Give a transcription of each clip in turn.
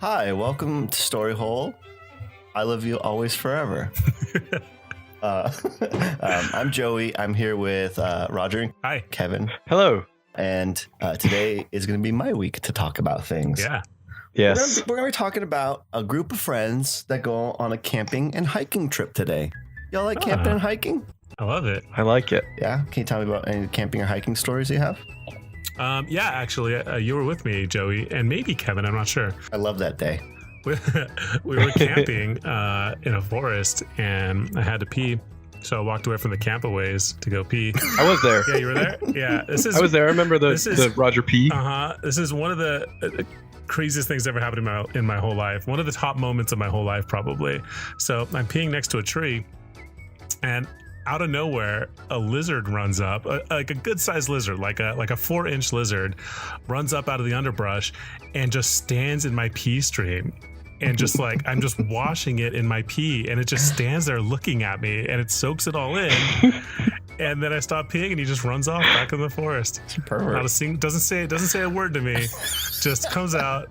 Hi, welcome to Story Hole. I love you always forever. I'm Joey. I'm here with Roger. Hi. Kevin. Hello. And today is going to be my week to talk about things. Yeah. Yes. We're going to be talking about a group of friends that go on a camping and hiking trip today. Y'all like camping and hiking? I love it. I like it. Yeah? Can you tell me about any camping or hiking stories you have? Yeah, actually, you were with me, Joey, and maybe Kevin. I'm not sure. I love that day. We were camping in a forest, and I had to pee. So I walked away from the camp a ways to go pee. I was there. Yeah, you were there? Yeah. I was there. I remember the Roger P. This is one of the craziest things that ever happened in my whole life. One of the top moments of my whole life, probably. So I'm peeing next to a tree, and out of nowhere, a lizard runs up, like a good-sized lizard, like a 4-inch lizard, runs up out of the underbrush and just stands in my pee stream. And just like, I'm just washing it in my pee, and it just stands there looking at me, and it soaks it all in. And then I stop peeing, and he just runs off back in the forest. Perfect. Not a doesn't say a word to me. Just comes out,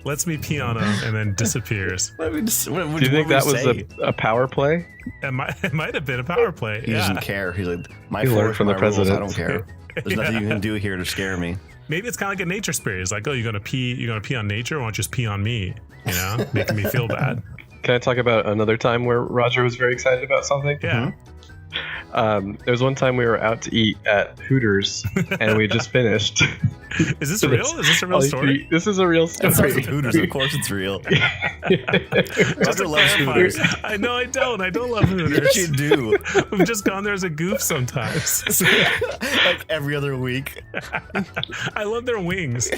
lets me pee on him, and then disappears. Do you think that was a power play? It might have been a power play. He doesn't care. He's like, my He learned forest, from the my rules, president. I don't care. There's nothing you can do here to scare me. Maybe it's kind of like a nature spirit. It's like, oh, you're gonna pee on nature. Why don't you just pee on me? You know, making me feel bad. Can I talk about another time where Roger was very excited about something? Yeah. There was one time we were out to eat at Hooters, and we just finished. Is this real? Is this a real story? This is a real story. It starts with Hooters. Of course it's real. Just Roger to loves clarify, Hooters. I know I don't. I don't love Hooters. Yes, you do. We've just gone there as a goof sometimes. Like every other week. I love their wings.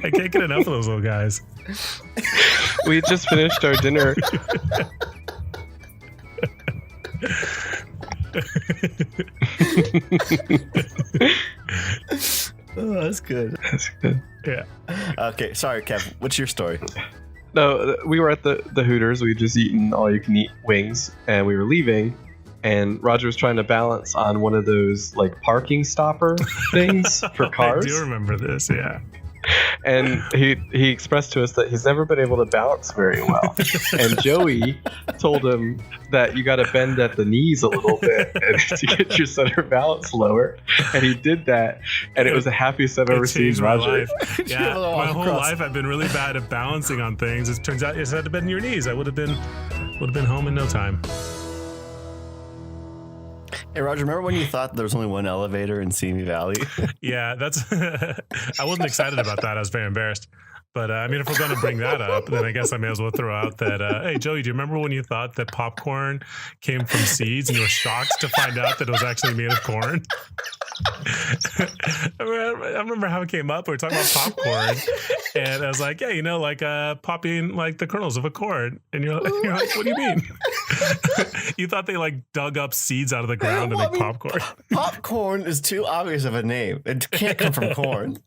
I can't get enough of those little guys. We just finished our dinner. Oh, that's good. That's good. Yeah. Okay, sorry, Kev. What's your story? No, we were at the Hooters. We had just eaten all-you-can-eat wings, and we were leaving. And Roger was trying to balance on one of those like parking stopper things for cars. I do remember this. Yeah. And he expressed to us that he's never been able to balance very well. And Joey told him that you got to bend at the knees a little bit to get your center balance lower. And he did that, and it was the happiest I've ever seen my Roger. life. Yeah, my whole life I've been really bad at balancing on things. It turns out you just had to bend your knees. I would have been home in no time. Hey, Roger, remember when you thought there was only one elevator in Simi Valley? Yeah, that's. I wasn't excited about that. I was very embarrassed. But I mean, if we're going to bring that up, then I guess I may as well throw out that, hey, Joey, do you remember when you thought that popcorn came from seeds and you were shocked to find out that it was actually made of corn? I remember how it came up. We were talking about popcorn, and I was like, yeah, you know, like popping like the kernels of a corn. And you're like, what do you mean? You thought they like dug up seeds out of the ground to make popcorn. Popcorn is too obvious of a name. It can't come from corn.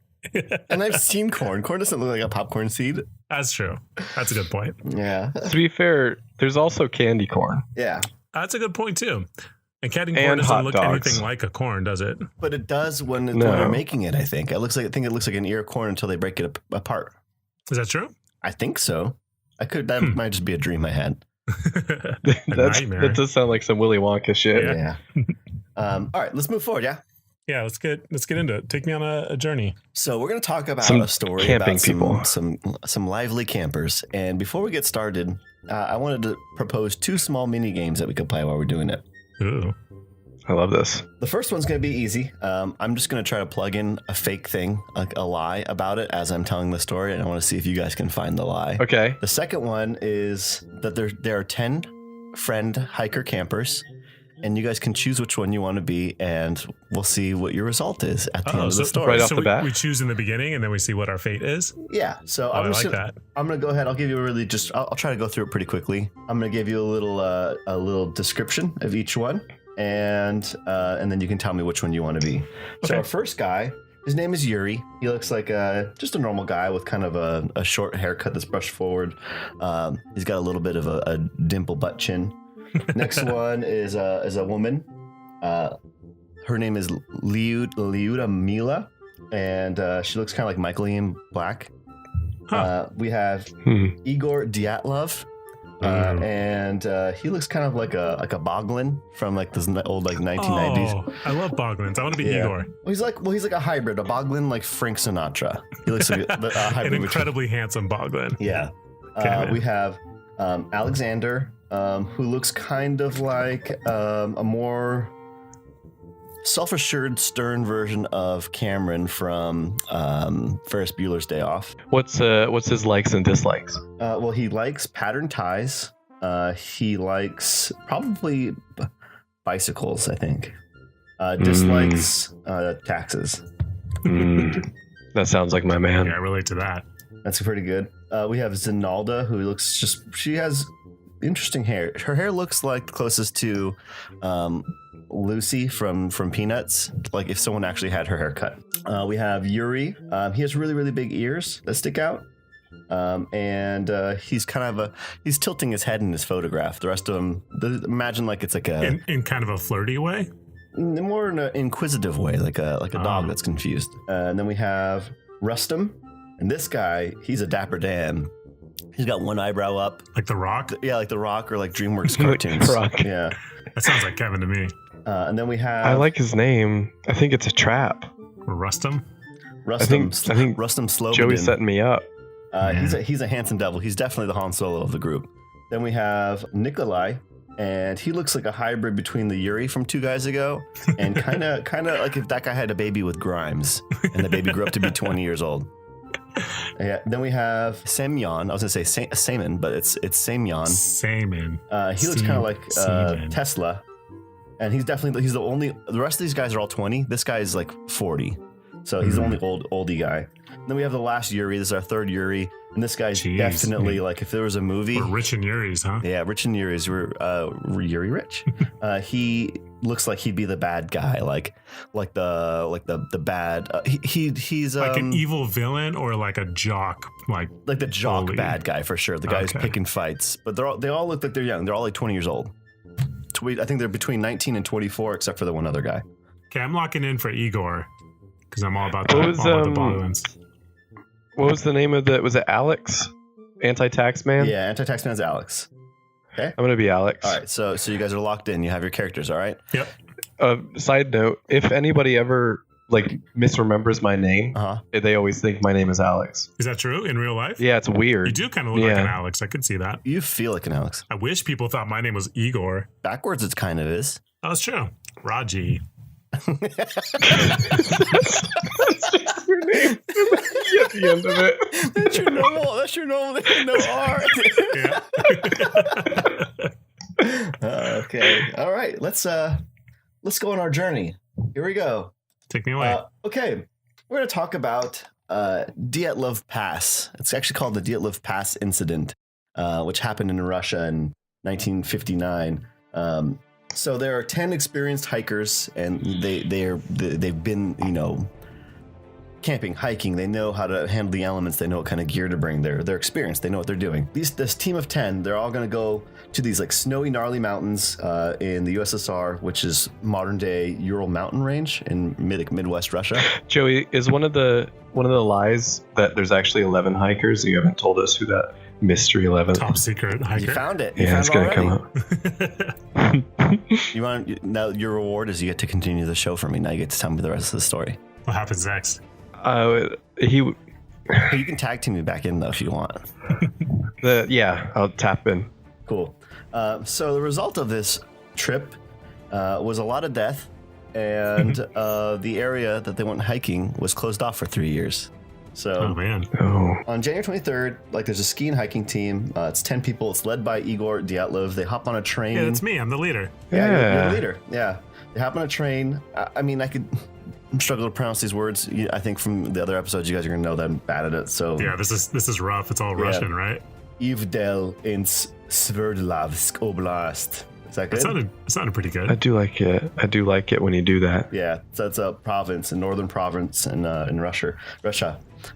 And I've seen corn. Corn doesn't look like a popcorn seed. That's true. That's a good point. Yeah. To be fair, there's also candy corn. Yeah. That's a good point too. And candy corn doesn't look anything like a corn, does it? But it does when they're making it, I think. I think it looks like an ear of corn until they break it apart. Is that true? I think so. That might just be a dream I had. That does sound like some Willy Wonka shit. Yeah. All right, let's move forward, yeah? Yeah, let's get into it. Take me on a journey. So we're going to talk about Some a story camping about people. some lively campers. And before we get started, I wanted to propose 2 small mini games that we could play while we're doing it. Ooh. I love this. The first one's going to be easy. I'm just going to try to plug in a fake thing, like a lie about it as I'm telling the story, and I want to see if you guys can find the lie. Okay. The second one is that there are 10 friend hiker campers, and you guys can choose which one you want to be, and we'll see what your result is at the end of the story. Right off the bat? We choose in the beginning, and then we see what our fate is. Yeah. So I like that. I'm gonna go ahead. I'll give you I'll try to go through it pretty quickly. I'm gonna give you a little description of each one, and then you can tell me which one you want to be. Okay. So our first guy, his name is Yuri. He looks like just a normal guy with kind of a short haircut that's brushed forward. He's got a little bit of a dimple butt chin. Next one is a woman. Her name is Liuda Mila, and she looks kind of like Michael Ian Black. We have Igor Dyatlov. And he looks kind of like a boglin from like this old like 1990s. Oh, I love boglins. I want to be Igor. Well, he's like a hybrid, a boglin like Frank Sinatra. He looks like a hybrid. An incredibly handsome boglin. Yeah. We have Alexander, who looks kind of like a more self-assured, stern version of Cameron from Ferris Bueller's Day Off. What's his likes and dislikes? Well, he likes pattern ties. He likes probably bicycles, I think. Dislikes taxes. That sounds like my man. Yeah, I relate to that. That's pretty good. We have Zinalda, who looks she has interesting hair. Her hair looks like the closest to Lucy from Peanuts, like if someone actually had her hair cut. We have Yuri. He has really, really big ears that stick out. And he's kind of he's tilting his head in his photograph. The rest of them, imagine like it's like in kind of a flirty way, more in an inquisitive way, like a dog that's confused. And then we have Rustum, and this guy, he's a dapper Dan. He's got one eyebrow up, like The Rock. Yeah, like The Rock or like DreamWorks cartoons. Rock. Yeah, that sounds like Kevin to me. And then we have. I like his name. I think it's a trap. Rustum. I think Rustum Slobodin. Joey's setting me up. He's a handsome devil. He's definitely the Han Solo of the group. Then we have Nikolai, and he looks like a hybrid between the Yuri from 2 guys ago and kind of like if that guy had a baby with Grimes and the baby grew up to be 20 years old. Yeah. Then we have Semyon. I was gonna say Saman, but it's Semyon. Saman. He looks kind of like Tesla, and he's the only. The rest of these guys are all 20. This guy is like 40, so he's the only oldie guy. And then we have the last Yuri. This is our third Yuri, and this guy's definitely like if there was a movie. We're rich in Yuris, huh? Yeah, rich in Yuris. We're Yuri rich. He looks like he'd be the bad guy, like the bad. He's like an evil villain or like a jock, like the jock bully. Bad guy for sure. The guy who's picking fights, but they all look like they're young. They're all like 20 years old. I think they're between 19 and 24, except for the one other guy. Okay, I'm locking in for Igor because I'm all about that. All about the violence. What was the name of was it Alex? Anti-tax man? Yeah, Anti-tax man's Alex. Okay. I'm gonna be Alex. All right, so you guys are locked in. You have your characters, all right? Yep. Side note, if anybody ever like misremembers my name, they always think my name is Alex. Is that true in real life? Yeah, it's weird. You do kind of look like an Alex. I could see that. You feel like an Alex. I wish people thought my name was Igor. Backwards, it kind of is. Oh, it's true. Raji. That's your name. At the end of it. That's your normal. No R. Yeah. Okay. All right. Let's go on our journey. Here we go. Take me away. Okay. We're going to talk about Dyatlov Pass. It's actually called the Dyatlov Pass incident, which happened in Russia in 1959. So there are 10 experienced hikers, and they've been, camping, hiking. They know how to handle the elements. They know what kind of gear to bring. They're experienced. They know what they're doing. This team of 10, they're all going to go to these like snowy, gnarly mountains in the USSR, which is modern day Ural mountain range in Midwest Russia. Joey, is one of the lies that there's actually 11 hikers? You haven't told us who that mystery 11 top secret hiker. You found it. It's gonna come up. Now your reward is you get to continue the show for me. Now you get to tell me the rest of the story. What happens next? You can tag team me back in though if you want. I'll tap in. Cool. So the result of this trip was a lot of death, and the area that they went hiking was closed off for 3 years. So, oh man! On January 23rd, there's a ski and hiking team. It's 10 people. It's led by Igor Dyatlov. They hop on a train. Yeah, that's me. I'm the leader. Yeah, you're the leader. Yeah, they hop on a train. I could struggle to pronounce these words. I think from the other episodes, you guys are gonna know that I'm bad at it. So yeah, this is rough. It's all Russian, right? Ivdel in Sverdlovsk Oblast. Is that good? It sounded pretty good. I do like it. I do like it when you do that. Yeah, so that's a province, a northern province in Russia.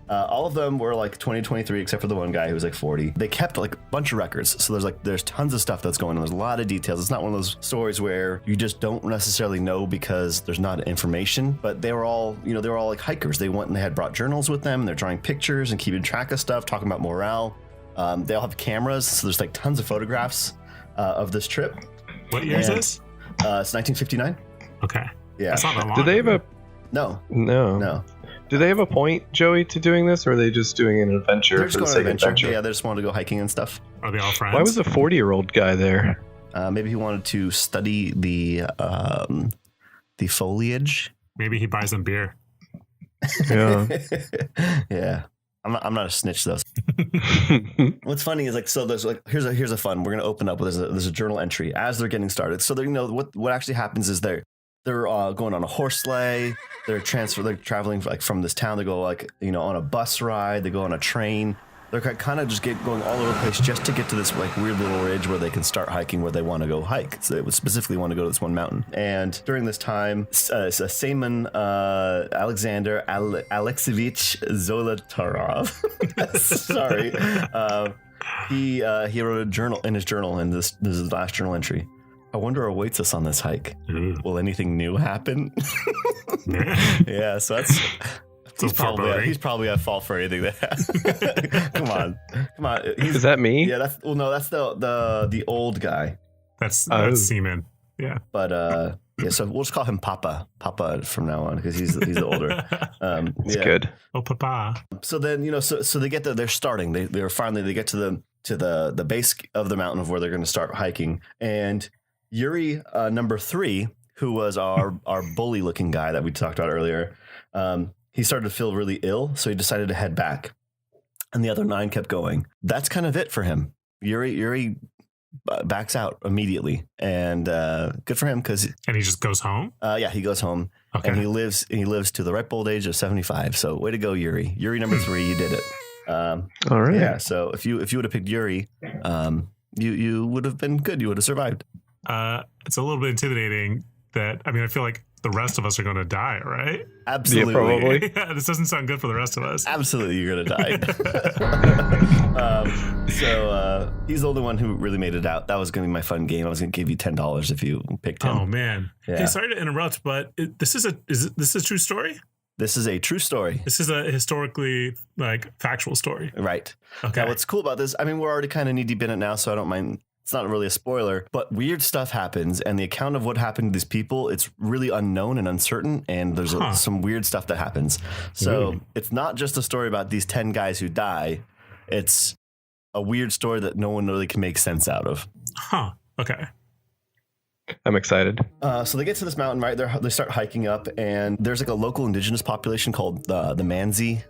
All of them were like 20, 23, except for the one guy who was like 40. They kept like a bunch of records. So there's tons of stuff that's going on. There's a lot of details. It's not one of those stories where you just don't necessarily know because there's not information, but they were all like hikers. They went and they had brought journals with them. They're drawing pictures and keeping track of stuff, talking about morale. They all have cameras. So there's like tons of photographs of this trip. What year is this? It's 1959. Okay. Yeah. That's not that long. Did they have a... No. Do they have a point, Joey, to doing this, or are they just doing an adventure? They're just going on an adventure. Yeah, they just wanted to go hiking and stuff. Are they all friends? Why was a 40-year-old guy there? Maybe he wanted to study the foliage. Maybe he buys them beer. Yeah. Yeah. I'm not a snitch though. What's funny is like, so there's like, here's a fun. We're gonna open up with there's a journal entry as they're getting started. So what actually happens is they're going on a horse sleigh. They're traveling like from this town. They go like on a bus ride. They go on a train. They're kind of just going all over the place just to get to this like weird little ridge where they can start hiking where they want to go hike. So they would specifically want to go to this one mountain. And during this time, Seaman Alexander Alexeyevich Zolotarov, sorry, he wrote a journal in his journal, and this is his last journal entry. I wonder what awaits us on this hike. Will anything new happen? Yeah, so that's... He's probably at fault for anything that happened. Come on. Is that me? Yeah, that's the old guy. That's Seaman. Yeah. But yeah, so we'll just call him Papa from now on because he's the older. It's good. Oh, Papa. So then so they get they're starting. They get to the base of the mountain of where they're going to start hiking, and Yuri number 3, who was our bully looking guy that we talked about earlier. He started to feel really ill, so he decided to head back. And the other 9 kept going. That's kind of it for him. Yuri backs out immediately, and good for him because. And he just goes home. Yeah, he goes home, okay. And he lives to the ripe old age of 75. So way to go, Yuri. Yuri number 3, you did it. All right. Yeah. So if you would have picked Yuri, you would have been good. You would have survived. It's a little bit intimidating. I feel like the rest of us are going to die, right? Absolutely. Yeah, probably. Yeah, this doesn't sound good for the rest of us. Absolutely, you're going to die. So he's the only one who really made it out. That was going to be my fun game. I was going to give you $10 if you picked him. Oh, man. Yeah. Hey, sorry to interrupt, but this is a true story? This is a true story. This is a historically factual story. Right. Okay. Now, what's cool about this, we're already kind of knee deep in it now, so I don't mind. It's not really a spoiler, but weird stuff happens, and the account of what happened to these people, it's really unknown and uncertain, and there's some weird stuff that happens. So It's not just a story about these 10 guys who die. It's a weird story that no one really can make sense out of. Huh. Okay. I'm excited. So they get to this mountain, right? They start hiking up, and there's like a local indigenous population called the Manzi.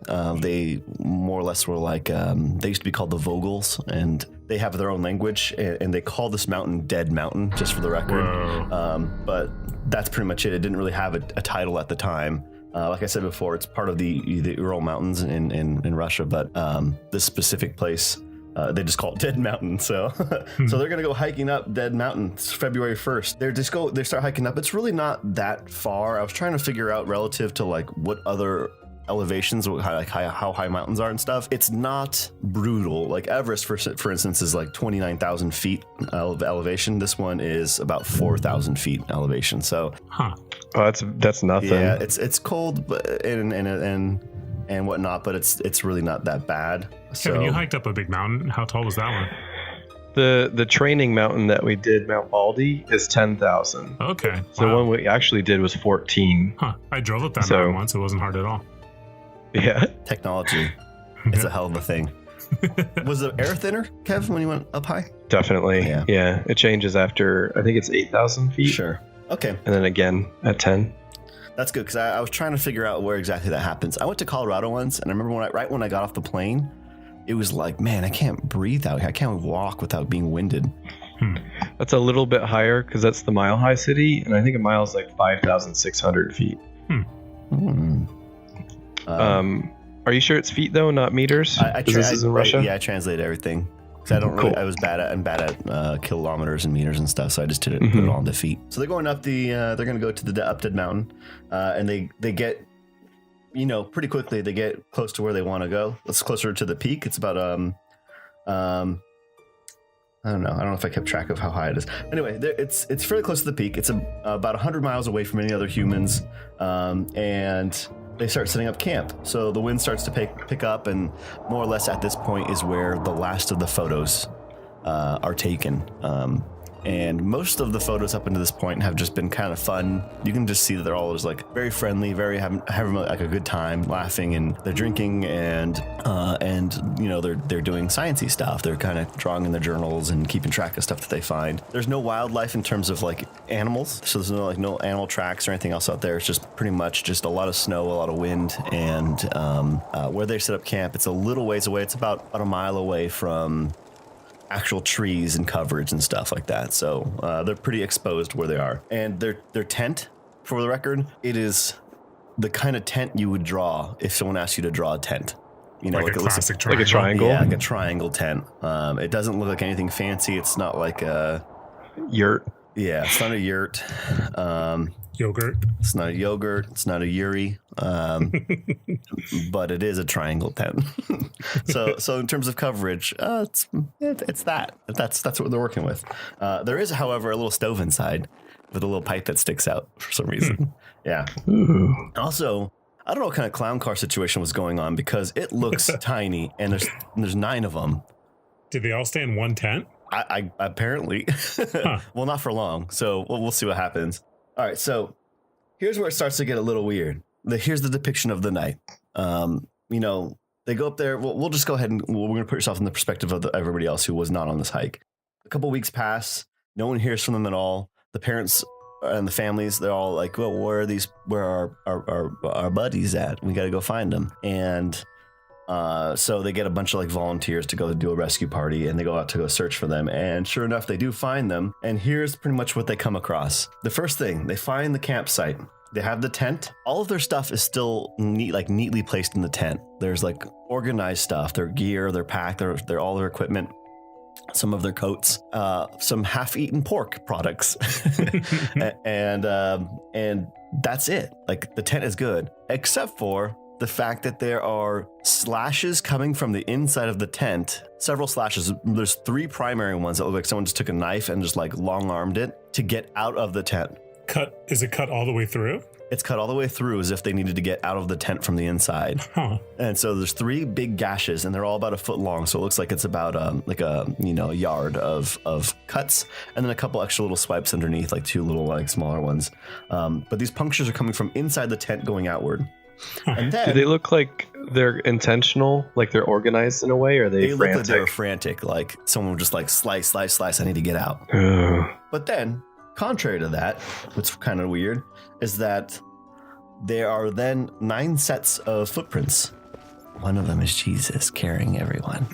They more or less were like, they used to be called the Vogels, and they have their own language, and they call this mountain Dead Mountain, just for the record. But that's pretty much it. It didn't really have a title at the time. Like I said before, it's part of the Ural Mountains in Russia, but this specific place, they just call it Dead Mountain. So so they're gonna go hiking up Dead Mountain. It's February 1st. They start hiking up. It's really not that far. I was trying to figure out relative to like what other elevations, how high mountains are and stuff. It's not brutal. Like Everest, for instance, is like 29,000 feet of elevation. This one is about 4,000 feet elevation. So oh, that's nothing. Yeah, it's cold and whatnot, but it's really not that bad. Kevin, you hiked up a big mountain. How tall was that one? The training mountain that we did, Mount Baldy, is 10,000. Okay. So the one we actually did was 14. Huh. I drove up that mountain once. It wasn't hard at all. Yeah. Technology. It's a hell of a thing. Was the air thinner, Kev, when you went up high? Definitely. Yeah. It changes after, I think it's 8,000 feet. Sure. Okay. And then again at 10. That's good, because I was trying to figure out where exactly that happens. I went to Colorado once, and I remember right when I got off the plane, it was like, man, I can't breathe out here. I can't walk without being winded. That's a little bit higher because that's the Mile High City, and I think a mile is like 5,600 feet. Are you sure it's feet though, not meters? This is in Russia. Yeah, I translate everything. Because I'm bad at kilometers and meters and stuff, so I just didn't put it all into feet. So they're going up they're going to go to the Upted Mountain, and they get, pretty quickly they get close to where they want to go. It's closer to the peak. It's about I don't know if I kept track of how high it is. Anyway, it's fairly close to the peak. It's about 100 miles away from any other humans, and they start setting up camp. So the wind starts to pick up, and more or less at this point is where the last of the photos are taken. And most of the photos up until this point have just been kind of fun. You can just see that they're all just like very friendly, very having like a good time, laughing, and they're drinking, and they're doing sciencey stuff. They're kind of drawing in their journals and keeping track of stuff that they find. There's no wildlife in terms of like animals, so there's no animal tracks or anything else out there. It's just pretty much just a lot of snow, a lot of wind, and where they set up camp, it's a little ways away. It's about a mile away from actual trees and coverage and stuff like that. So they're pretty exposed where they are. And their tent, for the record, it is the kind of tent you would draw if someone asked you to draw a tent. Like a classic triangle. Like a triangle? Yeah, like a triangle tent. It doesn't look like anything fancy. It's not like a yurt. Yeah, it's not a yurt. Yogurt. It's not a yogurt. It's not a Yuri. But it is a triangle tent. so in terms of coverage, it's that. That's what they're working with. There is, however, a little stove inside with a little pipe that sticks out for some reason. Yeah. Ooh. Also, I don't know what kind of clown car situation was going on because it looks tiny, and there's 9 of them. Did they all stay in one tent? I apparently. Well, not for long. So we'll see what happens. All right, so here's where it starts to get a little weird. Here's the depiction of the night. They go up there. We'll just go ahead and we're going to put yourself in the perspective of everybody else who was not on this hike. A couple weeks pass. No one hears from them at all. The parents and the families, they're all like, well, where are our buddies at? We got to go find them. And so they get a bunch of like volunteers to go do a rescue party, and they go out to go search for them. And sure enough, they do find them. And here's pretty much what they come across. The first thing, they find the campsite. They have the tent. All of their stuff is still neatly placed in the tent. There's like organized stuff, their gear, their pack, their all their equipment, some of their coats, some half-eaten pork products, and that's it. Like the tent is good, except for the fact that there are slashes coming from the inside of the tent. Several slashes. There's 3 primary ones that look like someone just took a knife and just like long-armed it to get out of the tent. Is it cut all the way through? It's cut all the way through as if they needed to get out of the tent from the inside. Huh. And so there's 3 big gashes, and they're all about a foot long. So it looks like it's about a yard of cuts, and then a couple extra little swipes underneath, like 2 little like smaller ones. But these punctures are coming from inside the tent going outward. And then, do they look like they're intentional, like they're organized in a way, or are they frantic? Look like they're frantic, like someone would just like slice, I need to get out. But then, contrary to that, what's kind of weird is that there are then 9 sets of footprints. One of them is Jesus carrying everyone.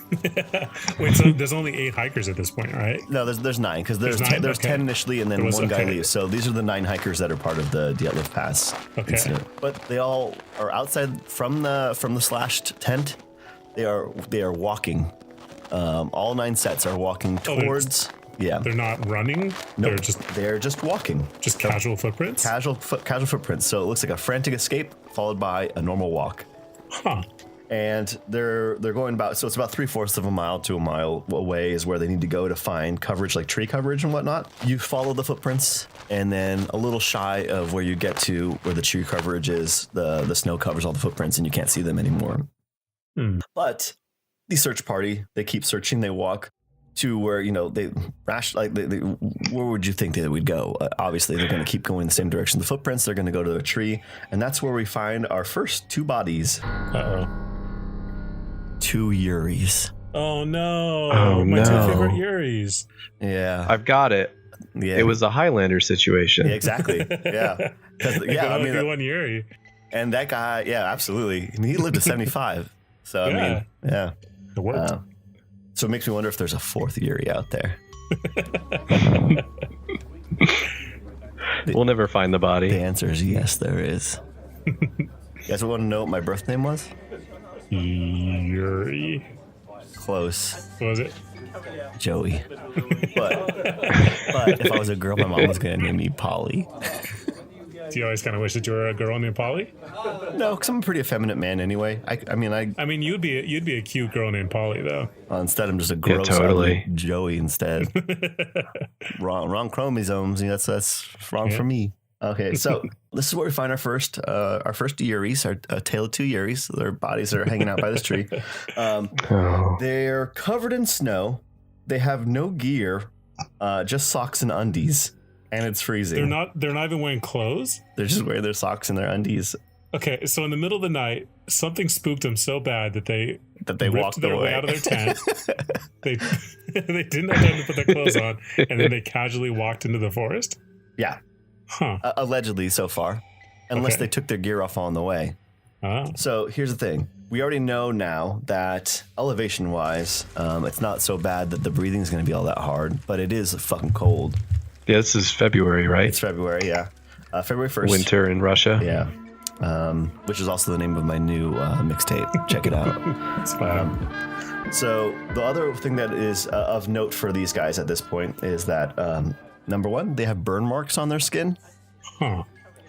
Wait, so there's only 8 hikers at this point, right? No, there's 9, because there's 10 initially, and then one guy leaves. So these are the 9 hikers that are part of the Dyatlov Pass incident. But they all are outside from the slashed tent. They are walking. All 9 sets are walking towards. Yeah, they're not running. Nope. They're just walking. Just casual footprints. Casual footprints. So it looks like a frantic escape followed by a normal walk. Huh. And they're going about, so it's about 3/4 of a mile to a mile away is where they need to go to find coverage, like tree coverage and whatnot. You follow the footprints, and then a little shy of where you get to where the tree coverage is, the snow covers all the footprints and you can't see them anymore. But the search party, they keep searching. They walk to where, where would you think they would go? Obviously, they're going to keep going in the same direction. The footprints, they're going to go to a tree, and that's where we find our first 2 bodies. Uh-oh. 2 Yuris. Oh no! Oh, my 2 no. favorite Yuris. Yeah, I've got it. Yeah, it was a Highlander situation. Yeah, exactly. Yeah, one Yuri. And that guy, yeah, absolutely. I mean, he lived to 75. So I mean, yeah, it worked. So it makes me wonder if there's a 4th Yuri out there. We'll never find the body. The answer is yes, there is. You guys want to know what my birth name was? Yuri. close. What was it? Joey. But if I was a girl, my mom was gonna name me Polly. Do you always kind of wish that you were a girl named Polly? No, because I'm a pretty effeminate man anyway. I mean, you'd be a cute girl named Polly though. Instead, I'm just a gross ugly Joey instead. wrong chromosomes. That's wrong for me. Okay, so this is where we find our first Yuris, our tale of two Yuris. Their bodies are hanging out by this tree. They're covered in snow. They have no gear, just socks and undies, and it's freezing. They're not even wearing clothes. They're just wearing their socks and their undies. Okay, so in the middle of the night, something spooked them so bad that they walked their way out of their tent. they didn't have time to put their clothes on, and then they casually walked into the forest. Yeah. Huh. Allegedly so far, unless they took their gear off on the way. Oh. So here's the thing. We already know now that elevation-wise, it's not so bad that the breathing is going to be all that hard, but it is fucking cold. Yeah, this is February, right? It's February, yeah. February 1st. Winter in Russia. Yeah. Which is also the name of my new mixtape. Check it out. It's fine. So the other thing that is of note for these guys at this point is that, number one, they have burn marks on their skin. Huh.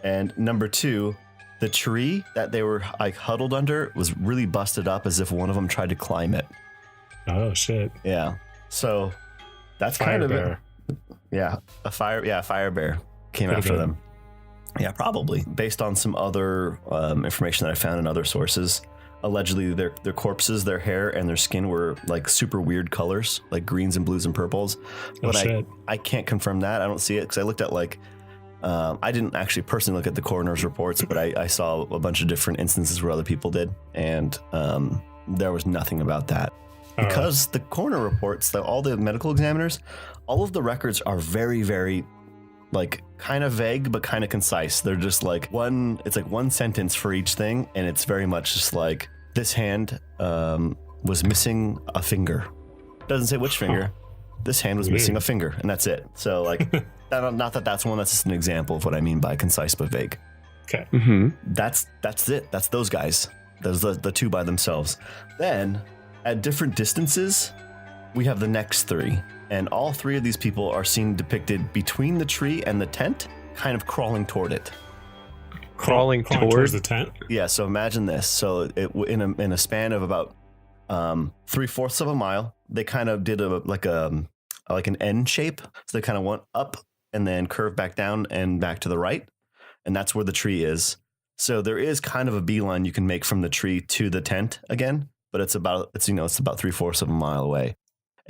And number two, the tree that they were like huddled under was really busted up as if one of them tried to climb it. Oh shit. Yeah. So that's Fire kind of bear. a fire bear came after them. Yeah, probably based on some other information that I found in other sources. Allegedly, their corpses, their hair, and their skin were like super weird colors, like greens and blues and purples. But I can't confirm that. I don't see it because I looked at I didn't actually personally look at the coroner's reports, but I saw a bunch of different instances where other people did, and there was nothing about that. Because the coroner reports, all the medical examiners, all of the records are very, very like kind of vague but kind of concise. They're just like one sentence for each thing, and it's very much just like this hand was missing a finger. Doesn't say which finger. This hand was missing a finger, and that's it. So like not that that's one, that's just an example of what I mean by concise but vague. Okay. Mm-hmm. That's it. That's those guys. Those the two by themselves. Then at different distances, we have the next three. And all three of these people are seen depicted between the tree and the tent, kind of crawling toward it. Crawling towards the tent? Yeah, so imagine this. So in a span of about 3/4 of a mile, they kind of did like an N shape. So they kind of went up and then curved back down and back to the right. And that's where the tree is. So there is kind of a beeline you can make from the tree to the tent again, but it's about 3/4 of a mile away.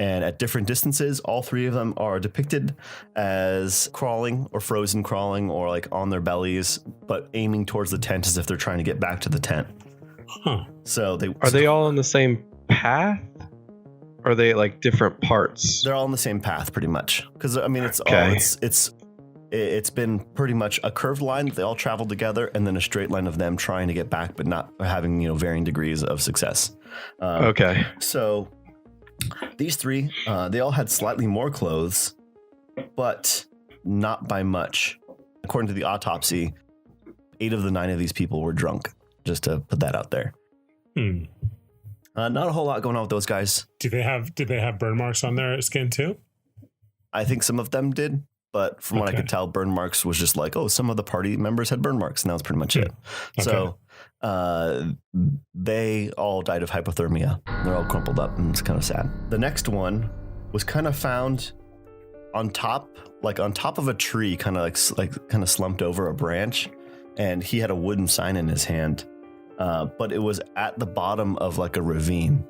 And at different distances, all three of them are depicted as crawling or frozen crawling or like on their bellies, but aiming towards the tent as if they're trying to get back to the tent. Huh. So are they all on the same path? Or are they like different parts? They're all on the same path pretty much. Because I mean, it's been pretty much a curved line that they all traveled together, and then a straight line of them trying to get back, but not having varying degrees of success. Okay. So these three, they all had slightly more clothes, but not by much. According to the autopsy, 8 of the 9 of these people were drunk. Just to put that out there. Not a whole lot going on with those guys. Did they have burn marks on their skin too? I think some of them did, but from what I could tell, burn marks was just like, some of the party members had burn marks, and that was pretty much it. Okay. So they all died of hypothermia. They're all crumpled up, and it's kind of sad. The next one was kind of found on top of a tree, kind of slumped over a branch, and he had a wooden sign in his hand. But it was at the bottom of like a ravine.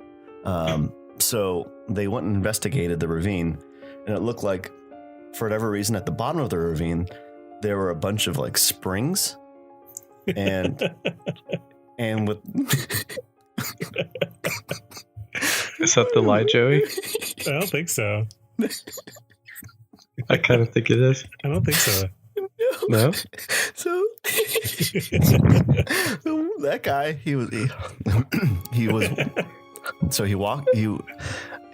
So they went and investigated the ravine, and it looked like, for whatever reason, at the bottom of the ravine, there were a bunch of like springs, and with is that the lie, Joey? I don't think so. I kind of think it is. I don't think so. No. So that guy, he was. So he walked.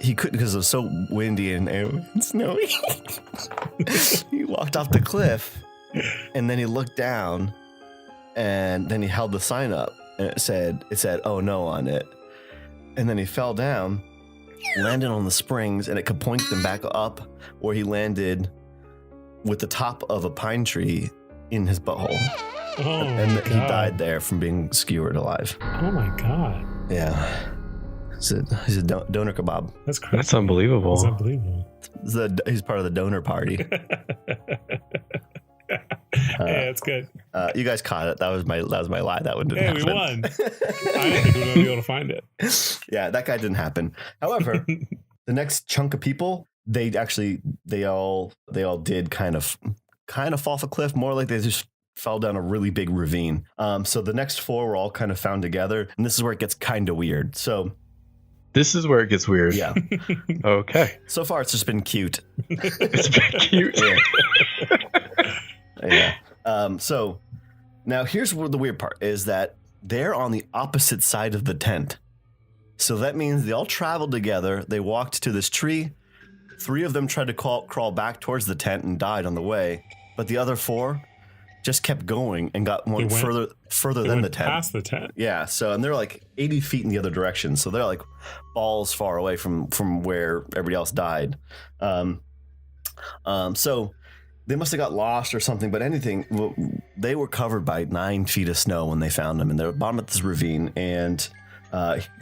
He couldn't because it was so windy and snowy. He walked off the cliff, and then he looked down, and then he held the sign up, and it said "Oh no" on it, and then he fell down, landed on the springs and it could point them back up, or he landed with the top of a pine tree in his butthole. Oh, And my he God. died there from being skewered alive. Oh my God. Yeah. He's a donor kebab. That's crazy. That's unbelievable. That's unbelievable. He's part of the donor party. Yeah, it's good. You guys caught it. That was my lie. That one didn't Hey, happen. we won. I don't think we're gonna be able to find it. Yeah, that guy didn't happen. However, the next chunk of people, they all did kind of fall off a cliff. More like they just fell down a really big ravine. So the next 4 were all kind of found together, and this is where it gets kind of weird. So This is where it gets weird. yeah, Okay. so far it's just been cute. It's been cute. Yeah. So now here's where the weird part is that they're on the opposite side of the tent. So that means they all traveled together. They walked to this tree. 3 of them tried to crawl back towards the tent and died on the way. But the other 4 just kept going and went further than the tent. Past the tent. Yeah. So, and they're like 80 feet in the other direction. So they're like balls far away from where everybody else died. So they must have got lost or something, but they were covered by 9 feet of snow when they found them, and they're bottom of this ravine. And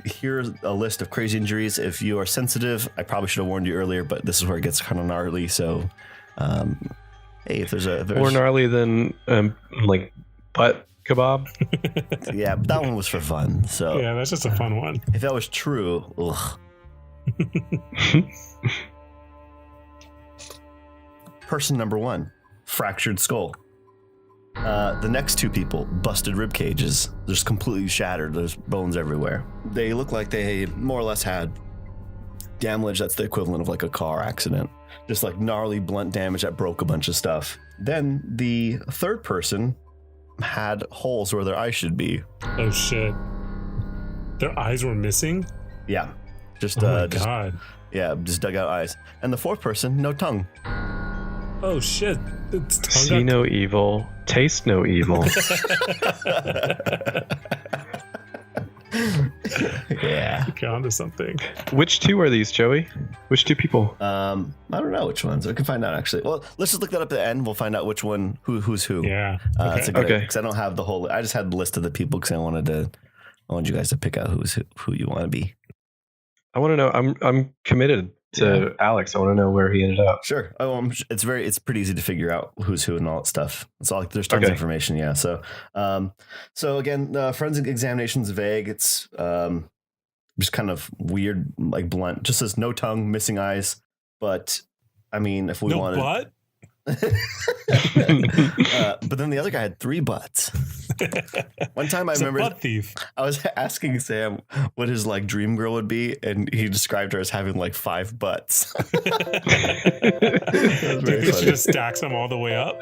here's a list of crazy injuries. If you are sensitive, I probably should have warned you earlier, but this is where it gets kind of gnarly. So, hey, if there's More gnarly than like butt kebab. yeah, but that one was for fun. So Yeah, that's just a fun one. if that was true, ugh. Person number 1, fractured skull. The next 2 people, busted rib cages. They're just completely shattered. There's bones everywhere. They look like they more or less had damage that's the equivalent of like a car accident. Just like gnarly blunt damage that broke a bunch of stuff. Then the 3rd person had holes where their eyes should be. Oh shit. Their eyes were missing? Yeah. Just Oh my God. just dug out eyes. And the 4th person, no tongue. Oh shit. It's tongue See got- no evil, taste no evil. Yeah. Get onto something. Which 2 are these, Joey? Which 2 people? I don't know which ones. We can find out actually. Well, let's just look that up at the end. We'll find out which one, who's who. Yeah. That's a Okay. good Okay. because I don't have the whole. I just had the list of the people because I want you guys to pick out who you want to be. I want to know. I'm committed to Alex. I want to know where he ended up. Sure. Oh, it's pretty easy to figure out who's who and all that stuff. It's all like there's tons of information. Yeah. So, again, forensic examination's vague. It's just kind of weird, like blunt. Just says no tongue, missing eyes. But I mean, if we No wanted, butt? but then the other guy had 3 butts. One time I He's a remember butt thief. I was asking Sam what his like dream girl would be, and he described her as having like 5 butts. Do you think she funny. just stacks them all the way up?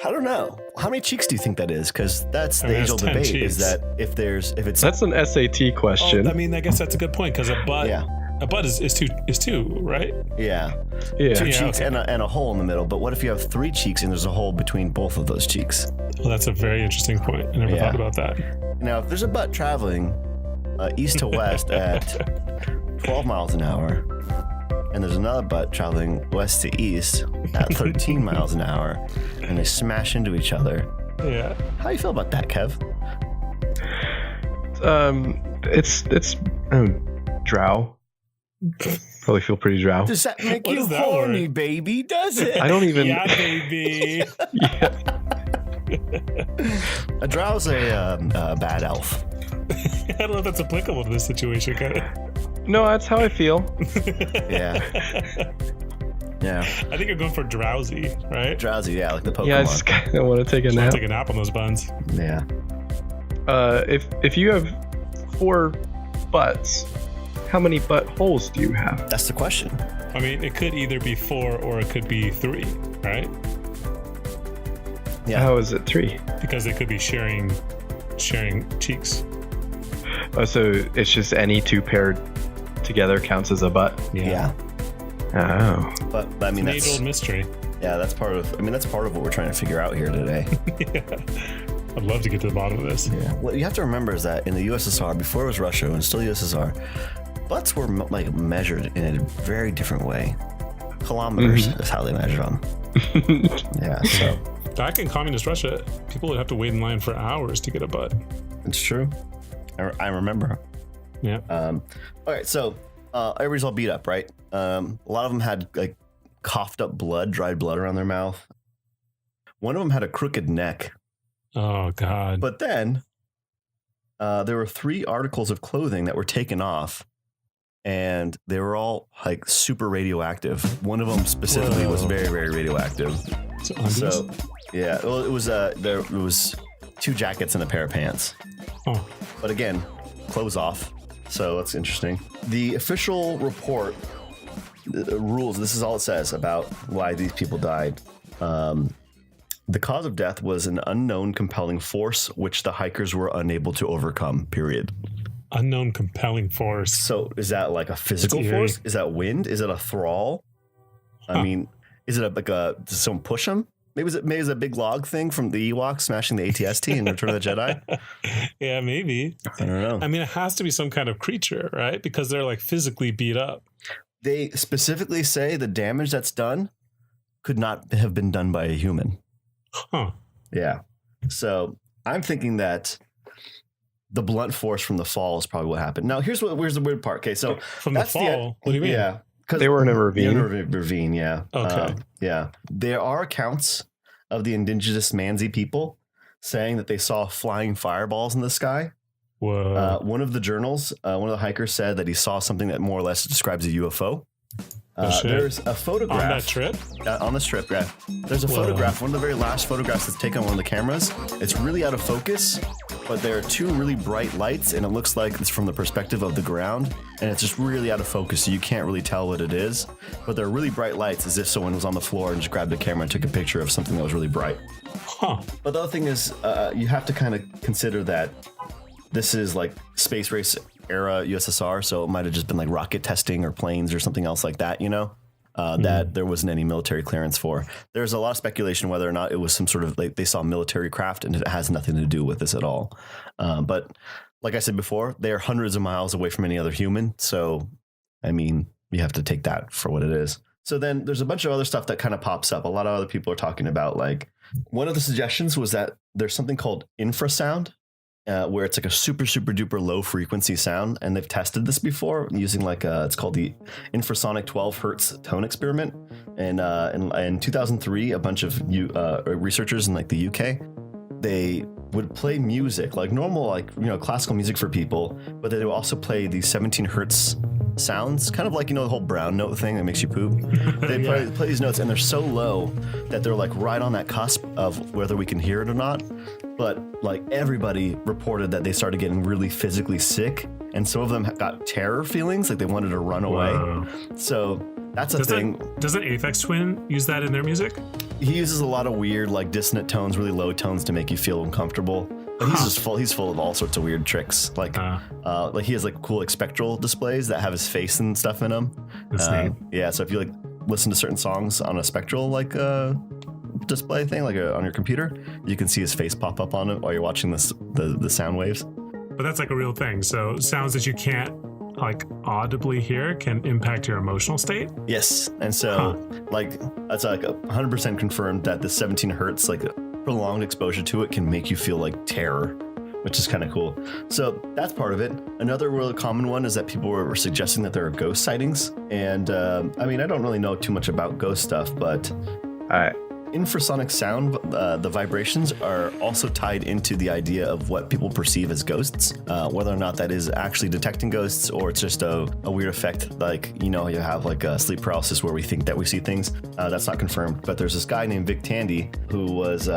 I don't know. How many cheeks do you think that is? Because that's I the mean, age old that's 10 debate. cheeks. Is that if it's That's an SAT question. Oh, I mean, I guess that's a good point because a butt is two, right? yeah, 2 yeah. cheeks okay. and a hole in the middle. But what if you have 3 cheeks and there's a hole between both of those cheeks? Well, that's a very interesting point. I never Yeah. thought about that. Now, if there's a butt traveling east to west at 12 miles an hour, and there's another butt traveling west to east at 13 miles an hour, and they smash into each other, Yeah. how do you feel about that, Kev? It's drow. Probably feel pretty drow. Does that make What you is that horny, word? baby? Does it? I don't even. Yeah, baby. Yeah. A drow's a bad elf. I don't know if that's applicable to this situation. Kind of. No, that's how I feel. Yeah. Yeah. I think you're going for drowsy, right? Drowsy, yeah, like the Pokemon. Yeah, I just kind of want to take a I'll nap. take a nap on those buns. Yeah. If you have 4 butts, how many buttholes do you have? That's the question. I mean, it could either be 4 or it could be 3, right? Yeah. How is it 3? Because they could be sharing cheeks. Oh, so it's just any 2 paired together counts as a butt. Yeah. Oh. But I mean, It's an that's age-old mystery. yeah, that's part of. I mean, that's part of what we're trying to figure out here today. Yeah. I'd love to get to the bottom of this. Yeah. What you have to remember is that in the USSR, before it was Russia and still USSR, butts were like measured in a very different way. Kilometers is how they measured them. Yeah, so back in communist Russia, people would have to wait in line for hours to get a butt. it's true. I remember. Yeah. All right, so everybody's all beat up, right? A lot of them had like coughed up blood, dried blood around their mouth. One of them had a crooked neck. Oh God. But then there were 3 articles of clothing that were taken off, and they were all like super radioactive. One of them specifically was very, very radioactive. So yeah, well, it was there was 2 jackets and a pair of pants. Oh. But again, clothes off. So that's interesting. The official report rules, this is all it says about why these people died. The cause of death was an unknown compelling force which the hikers were unable to overcome, period. Unknown compelling force. So is that like a physical force? Is that wind? Is it a thrall? I mean, is it does someone push them? Maybe it's a big log thing from the Ewoks smashing the AT-ST in Return of the Jedi? Yeah, maybe. I don't know. I mean, it has to be some kind of creature, right? Because they're like physically beat up. They specifically say the damage that's done could not have been done by a human. Huh. Yeah. So I'm thinking that the blunt force from the fall is probably what happened. Now, here's the weird part. Okay, so from the fall? What do you mean? Yeah. Because they were in a ravine. Ravine, yeah. Okay. Yeah. There are accounts of the indigenous Mansi people saying that they saw flying fireballs in the sky. Whoa. One of the journals, one of the hikers said that he saw something that more or less describes a UFO. There's a photograph. On that trip? On this trip, yeah. There's a photograph, one of the very last photographs that's taken on one of the cameras. It's really out of focus, but there are 2 really bright lights, and it looks like it's from the perspective of the ground, and it's just really out of focus, so you can't really tell what it is. But they're really bright lights, as if someone was on the floor and just grabbed a camera and took a picture of something that was really bright. Huh. But the other thing is, you have to kind of consider that this is like space race era USSR, so it might have just been like rocket testing or planes or something else like that, that there wasn't any military clearance for. There's a lot of speculation whether or not it was some sort of like they saw military craft, and it has nothing to do with this at all. But like I said before, they are hundreds of miles away from any other human. So, I mean, you have to take that for what it is. So then there's a bunch of other stuff that kind of pops up. A lot of other people are talking about, like, one of the suggestions was that there's something called infrasound, where it's like a super, super duper low frequency sound. And they've tested this before using like it's called the infrasonic 12 hertz tone experiment. And in 2003, a bunch of researchers in like the UK, they would play music like normal, like, classical music for people, but they would also play these 17 hertz sounds, kind of like, the whole brown note thing that makes you poop. They play these notes, and they're so low that they're like right on that cusp of whether we can hear it or not. But like everybody reported that they started getting really physically sick, and some of them got terror feelings, like they wanted to run away. So that's a thing. Doesn't Aphex Twin use that in their music? He uses a lot of weird, like dissonant tones, really low tones to make you feel uncomfortable. But he's full of all sorts of weird tricks. Like he has like cool like spectral displays that have his face and stuff in them. That's neat. Yeah, so if you like listen to certain songs on a spectral like display thing, like on your computer, you can see his face pop up on it while you're watching the sound waves. But that's like a real thing. So sounds that you can't like audibly hear can impact your emotional state. Yes, and so like that's like 100% confirmed that the 17 hertz like prolonged exposure to it can make you feel like terror, which is kind of cool. So that's part of it. Another really common one is that people were suggesting that there are ghost sightings, and I mean, I don't really know too much about ghost stuff, but infrasonic sound, the vibrations are also tied into the idea of what people perceive as ghosts, whether or not that is actually detecting ghosts or it's just a weird effect, like, you have like sleep paralysis where we think that we see things. That's not confirmed, but there's this guy named Vic Tandy who was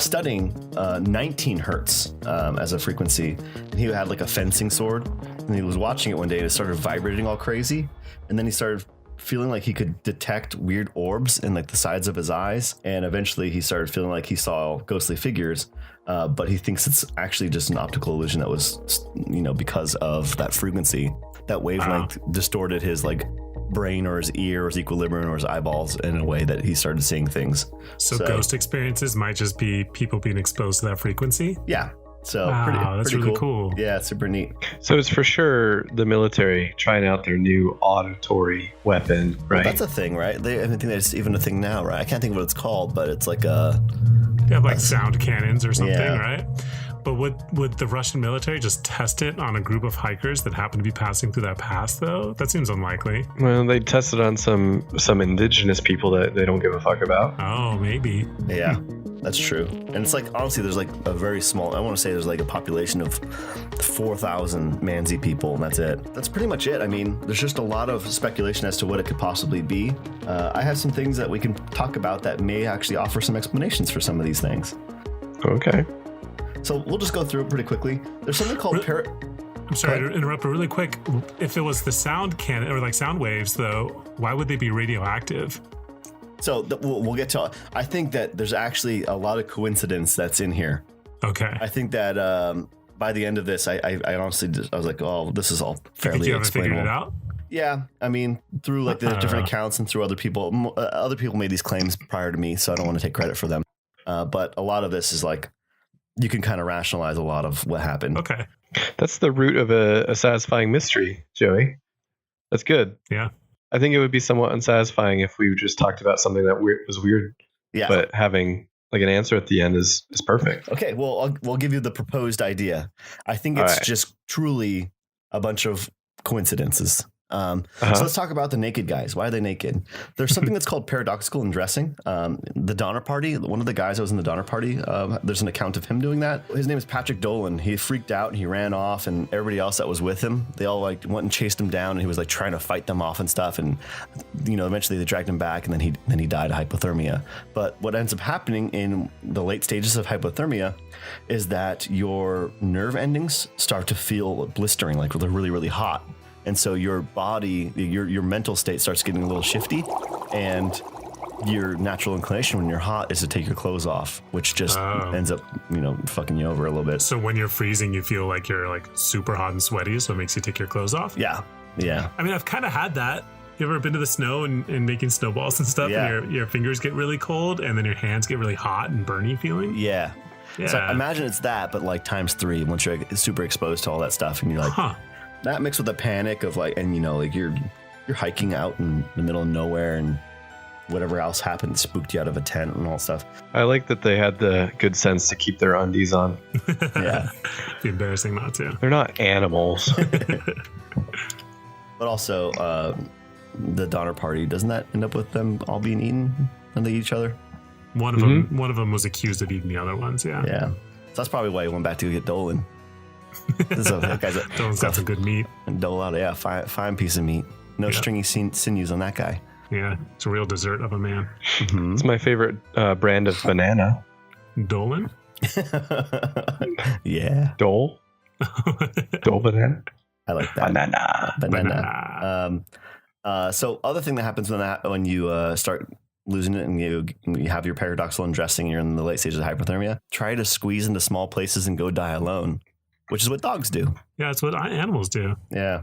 studying 19 hertz as a frequency. He had like a fencing sword, and he was watching it one day and it started vibrating all crazy, and then he started feeling like he could detect weird orbs in like the sides of his eyes, and eventually he started feeling like he saw ghostly figures, but he thinks it's actually just an optical illusion that was because of that frequency. That wavelength distorted his like brain or his ear or his equilibrium or his eyeballs in a way that he started seeing things. So ghost experiences might just be people being exposed to that frequency? Yeah, So Wow, that's really cool. Yeah, it's super neat. So it's for sure the military trying out their new auditory weapon, right? Well, that's a thing, right? I think that's even a thing now, right? I can't think of what it's called, but it's like a... They have like sound cannons or something, Yeah. right? But would the Russian military just test it on a group of hikers that happen to be passing through that pass, though? That seems unlikely. Well, they tested on some indigenous people that they don't give a fuck about. Oh, maybe. Yeah, that's true. And it's like, honestly, there's like a very small, I want to say there's like a population of 4,000 Manzi people, and that's it. That's pretty much it. I mean, there's just a lot of speculation as to what it could possibly be. I have some things that we can talk about that may actually offer some explanations for some of these things. Okay. So we'll just go through it pretty quickly. There's something called I'm sorry to interrupt, but really quick, if it was the sound cannon or like sound waves, though, why would they be radioactive? So we'll get to. I think that there's actually a lot of coincidence that's in here. Okay. I think that by the end of this, I honestly I was like, oh, this is all You think fairly you ever figured explainable. it out? Yeah, I mean, through like the different accounts and through other people. Other people made these claims prior to me, so I don't want to take credit for them. But a lot of this is like, you can kind of rationalize a lot of what happened. Okay. That's the root of a satisfying mystery, Joey. That's good. Yeah. I think it would be somewhat unsatisfying if we just talked about something that was weird, Yeah. but having like an answer at the end is perfect. Okay, well, we'll give you the proposed idea. I think it's just truly a bunch of coincidences. So let's talk about the naked guys. Why are they naked? There's something that's called paradoxical undressing. The Donner Party, one of the guys that was in the Donner Party, there's an account of him doing that. His name is Patrick Dolan. He freaked out and he ran off, and everybody else that was with him, they all like went and chased him down, and he was like trying to fight them off and stuff. And eventually they dragged him back, and then he died of hypothermia. But what ends up happening in the late stages of hypothermia is that your nerve endings start to feel blistering, like they're really, really hot. And so your body, your mental state starts getting a little shifty, and your natural inclination when you're hot is to take your clothes off, which just ends up, fucking you over a little bit. So when you're freezing, you feel like you're like super hot and sweaty, so it makes you take your clothes off? Yeah. I mean, I've kind of had that. You ever been to the snow and making snowballs and stuff, and your fingers get really cold, and then your hands get really hot and burny feeling? Yeah. So imagine it's that, but like times 3 once you're super exposed to all that stuff, and you're like, that mixed with the panic of like, and like you're hiking out in the middle of nowhere, and whatever else happened spooked you out of a tent and all that stuff. I like that they had the good sense to keep their undies on. Yeah. It'd be embarrassing not to. They're not animals. But also, the Donner Party, doesn't that end up with them all being eaten and they eat each other? One of them was accused of eating the other ones. Yeah. So that's probably why he went back to get Dolan. So that guy's Dolan's got some good meat. And dole out, fine piece of meat. No stringy sinews on that guy. Yeah, it's a real dessert of a man. Mm-hmm. It's my favorite brand of banana. Dolan? Yeah. Dole? Dole banana? I like that. Banana. So other thing that happens when you start losing it and you have your paradoxical undressing and you're in the late stages of hypothermia, try to squeeze into small places and go die alone, which is what dogs do. Yeah, it's what animals do. Yeah.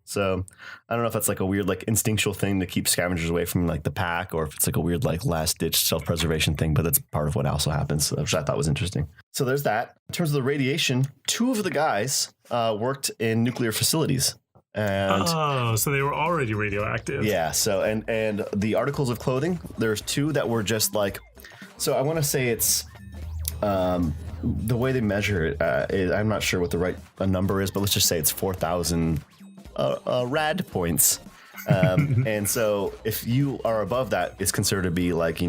So I don't know if that's like a weird like instinctual thing to keep scavengers away from like the pack, or if it's like a weird like last ditch self-preservation thing, but that's part of what also happens, which I thought was interesting. So there's that. In terms of the radiation, 2 of the guys worked in nuclear facilities. And so they were already radioactive. Yeah. So and the articles of clothing, there's 2 that were just like, so I want to say it's the way they measure it. I'm not sure what the right number is, but let's just say it's 4,000 rad points. And so if you are above that, it's considered to be like,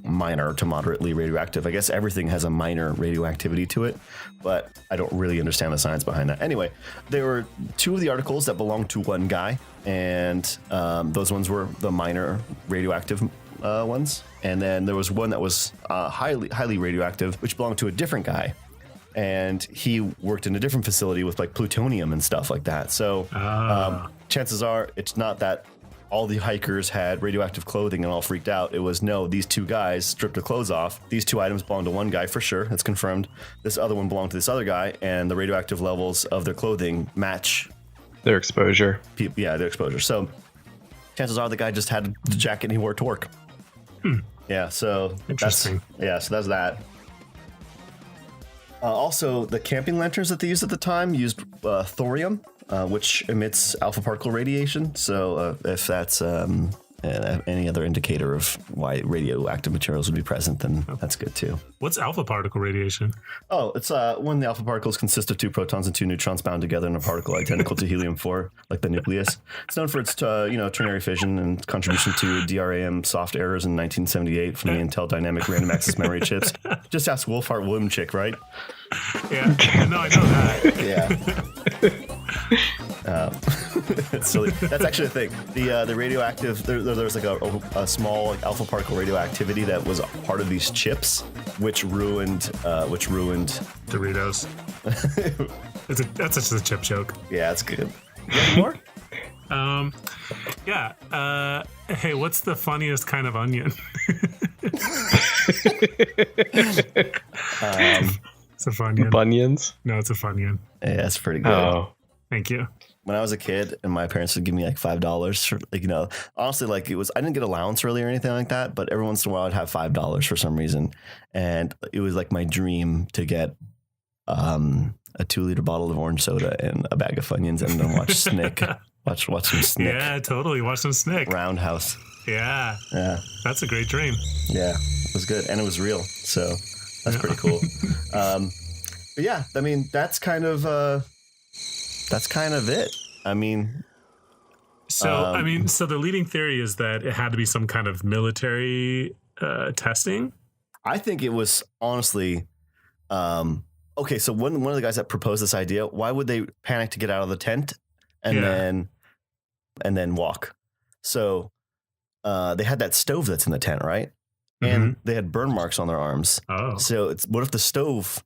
minor to moderately radioactive. I guess everything has a minor radioactivity to it, but I don't really understand the science behind that. Anyway, there were 2 of the articles that belonged to one guy, and those ones were the minor radioactive ones. And then there was one that was highly radioactive, which belonged to a different guy. And he worked in a different facility with like plutonium and stuff like that. So chances are it's not that all the hikers had radioactive clothing and all freaked out. It was, no, these 2 guys stripped their clothes off. These 2 items belong to one guy for sure. That's confirmed. This other one belonged to this other guy, and the radioactive levels of their clothing match their exposure. Their exposure. So chances are the guy just had the jacket he wore to work. Yeah, so interesting. So that's that. Also, the camping lanterns that they used at the time used thorium, which emits alpha particle radiation. So if that's any other indicator of why radioactive materials would be present, then that's good too. What's alpha particle radiation? Oh, it's when the alpha particles consist of 2 protons and 2 neutrons bound together in a particle identical to helium-4, like the nucleus. It's known for its ternary fission and contribution to DRAM soft errors in 1978 from the Intel Dynamic Random Access Memory chips. Just ask Wolfhart Womchick, right? Yeah, no, I know that. Yeah. So that's actually the thing. The radioactive there's like a small like alpha particle radioactivity that was part of these chips, which ruined Doritos. That's just a chip joke. Yeah, it's good. You got any more? Yeah. Hey, what's the funniest kind of onion? It's a Funyun. Bunions? No, it's a Funyun. Yeah, that's pretty good. Oh. Thank you. When I was a kid and my parents would give me like $5 for honestly, like I didn't get allowance really or anything like that, but every once in a while I'd have $5 for some reason. And it was like my dream to get a 2-liter bottle of orange soda and a bag of Funyuns and then watch Snick. Watch some Snick. Yeah, totally. Watch some Snick. Roundhouse. Yeah. Yeah. That's a great dream. Yeah, it was good. And it was real. So that's pretty cool. But yeah, I mean, that's kind of it. I mean, so the leading theory is that it had to be some kind of military testing. I think it was honestly, okay. So one of the guys that proposed this idea, why would they panic to get out of the tent and then walk? So they had that stove that's in the tent, right? And they had burn marks on their arms. Oh, so what if the stove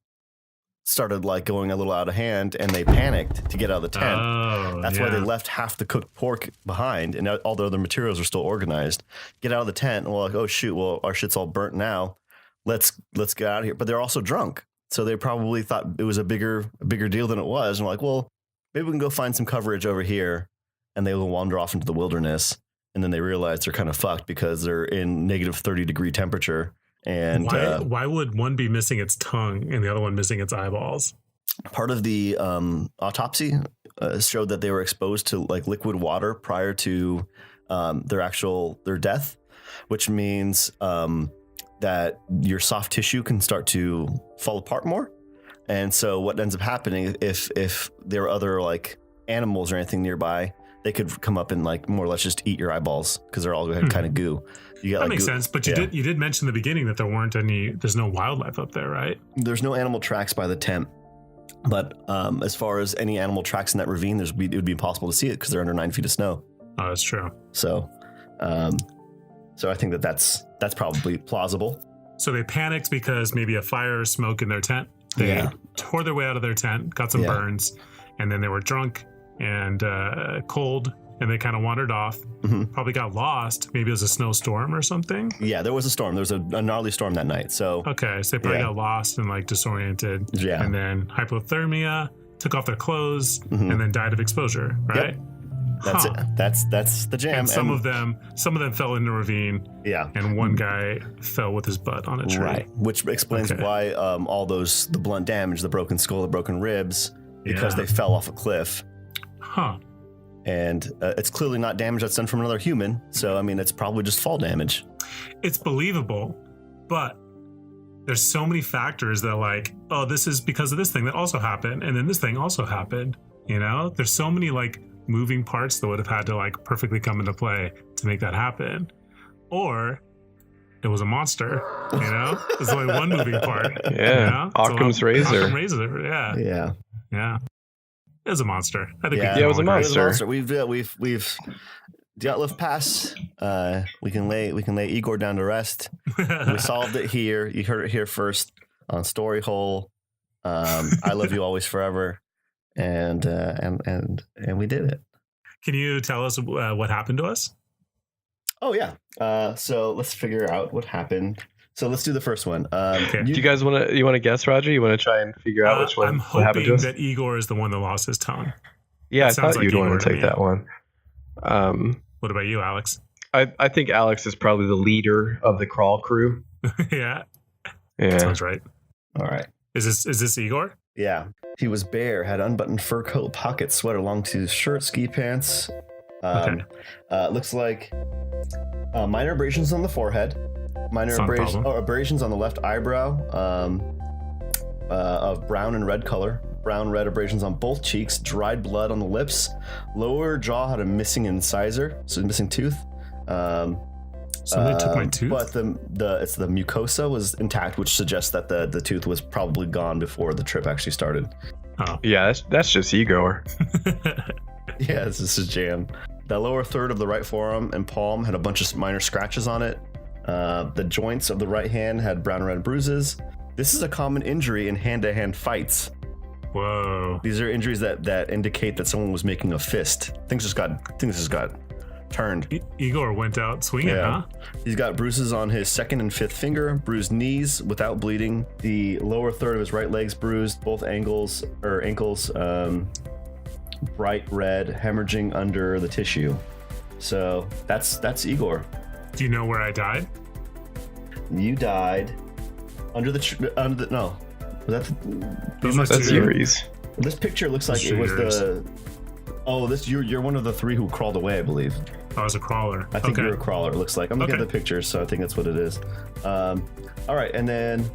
started like going a little out of hand and they panicked to get out of the tent? That's why they left half the cooked pork behind and all the other materials are still organized. Get out of the tent and we're like, oh shoot, well our shit's all burnt now. Let's get out of here. But they're also drunk. So they probably thought it was a bigger deal than it was. And we're like, well, maybe we can go find some coverage over here. And they will wander off into the wilderness. And then they realize they're kind of fucked because they're in negative 30-degree temperature. And why would one be missing its tongue and the other one missing its eyeballs? Part of the autopsy showed that they were exposed to like liquid water prior to their death, which means that your soft tissue can start to fall apart more. And so what ends up happening if there are other like animals or anything nearby, they could come up and like more or less just eat your eyeballs because they're all kind of goo. That makes sense. But you did mention in the beginning that there's no wildlife up there, right? There's no animal tracks by the tent. But as far as any animal tracks in that ravine, it would be impossible to see it because they're under 9 feet of snow. Oh, that's true. So I think that's probably plausible. So they panicked because maybe a fire or smoke in their tent. They tore their way out of their tent, got some burns, and then they were drunk and cold, and they kind of wandered off. Probably got lost. Maybe it was a snowstorm or something. Yeah, there was a storm. There was a gnarly storm that night. So they probably got lost and like disoriented. Yeah, and then hypothermia, took off their clothes, and then died of exposure. Right. Yep. That's it. That's the jam. And some of them fell in the ravine. Yeah. And one guy fell with his butt on a tree. Right. Which explains why all the blunt damage, the broken skull, the broken ribs, because they fell off a cliff. Huh. And it's clearly not damage that's done from another human. So, I mean, it's probably just fall damage. It's believable, but there's so many factors that like, oh, this is because of this thing that also happened. And then this thing also happened. You know, there's so many like moving parts that would have had to like perfectly come into play to make that happen. Or it was a monster, you know? There's only one moving part. Yeah. You know? Occam's razor. Occam's razor, yeah. Yeah. Yeah. It was a monster. I think it was a monster. We've Dyatlov pass. We can lay Igor down to rest. We solved it here. You heard it here first on Story Hole. I love you always forever. And we did it. Can you tell us what happened to us? Oh yeah. So let's figure out what happened. So let's do the first one. Do you guys want to guess, Roger? You want to try and figure out which one? I'm hoping that Igor is the one that lost his tongue. Yeah, I thought you'd want to take that one. What about you, Alex? I think Alex is probably the leader of the crawl crew. Yeah. That sounds right. All right. Is this Igor? Yeah. He was bare, had unbuttoned fur coat, pocket, sweater, long sleeve shirt, ski pants. Looks like minor abrasions on the forehead, minor abrasions on the left eyebrow, of brown and red color. Brown red abrasions on both cheeks, dried blood on the lips. Lower jaw had a missing incisor, so missing tooth. Somebody took my tooth. But the mucosa was intact, which suggests that the tooth was probably gone before the trip actually started. Oh. Yeah, that's just Igor. Yeah, this is jam. The lower third of the right forearm and palm had a bunch of minor scratches on it. The joints of the right hand had brown and red bruises. This is a common injury in hand-to-hand fights. Whoa. These are injuries that indicate that someone was making a fist. Things just got turned. Igor went out swinging, huh? He's got bruises on his second and fifth finger, bruised knees without bleeding. The lower third of his right leg's bruised, both ankles, bright red, hemorrhaging under the tissue. So that's Igor. Do you know where I died? You died under the no. Was that That's Yuri's. This picture looks like it was the. Oh, you're one of the three who crawled away, I believe. I was a crawler. I think you're a crawler. It looks like I'm looking at the pictures, so I think that's what it is. All right, and then.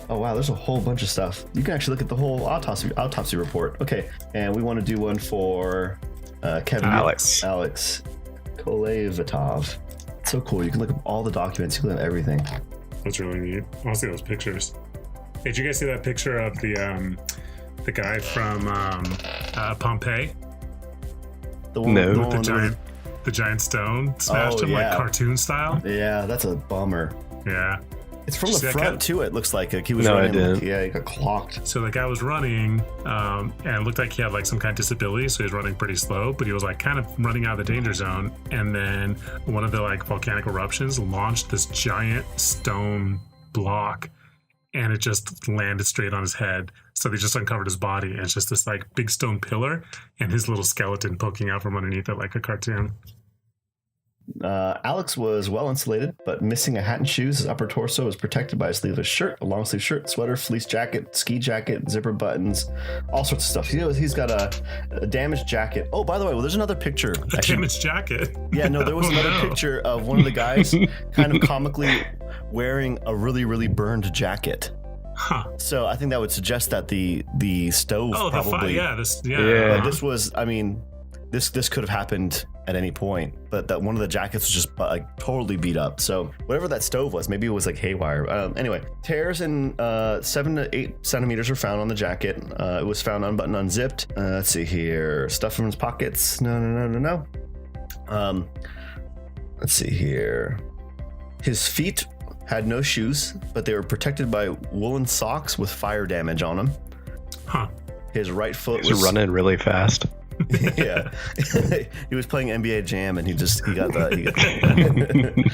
Oh wow, there's a whole bunch of stuff. You can actually look at the whole autopsy report. Okay, and we want to do one for Kevin. Alex Kolevatov. So cool. You can look at all the documents. You can look at everything. That's really neat. I want to see those pictures. Hey, did you guys see that picture of the guy from Pompeii? No. The giant stone smashed him like cartoon style. Yeah, that's a bummer. Yeah. It's from the front too. It looks like he was running. He got clocked. So the guy was running, and it looked like he had like some kind of disability, so he was running pretty slow. But he was like kind of running out of the danger zone, and then one of the like volcanic eruptions launched this giant stone block, and it just landed straight on his head. So they just uncovered his body, and it's just this like big stone pillar, and his little skeleton poking out from underneath it like a cartoon. Alex was well insulated, but missing a hat and shoes. His upper torso was protected by a sleeveless shirt, a long sleeve shirt, sweater, fleece jacket, ski jacket, zipper buttons, all sorts of stuff. He's got a damaged jacket. Oh, by the way, there's another picture. A damaged jacket? Yeah, no, there was another picture of one of the guys kind of comically wearing a really, really burned jacket. Huh. So I think that would suggest that the stove probably. But this was, I mean, this could have happened at any point, but that one of the jackets was just like totally beat up. So whatever that stove was, maybe it was like haywire. Anyway, tears in 7 to 8 centimeters were found on the jacket. It was found unbuttoned, unzipped. Let's see here, stuff from his pockets. No. Let's see here. His feet had no shoes, but they were protected by woolen socks with fire damage on them. Huh. His right foot was running really fast. Yeah. He was playing NBA Jam and he got that.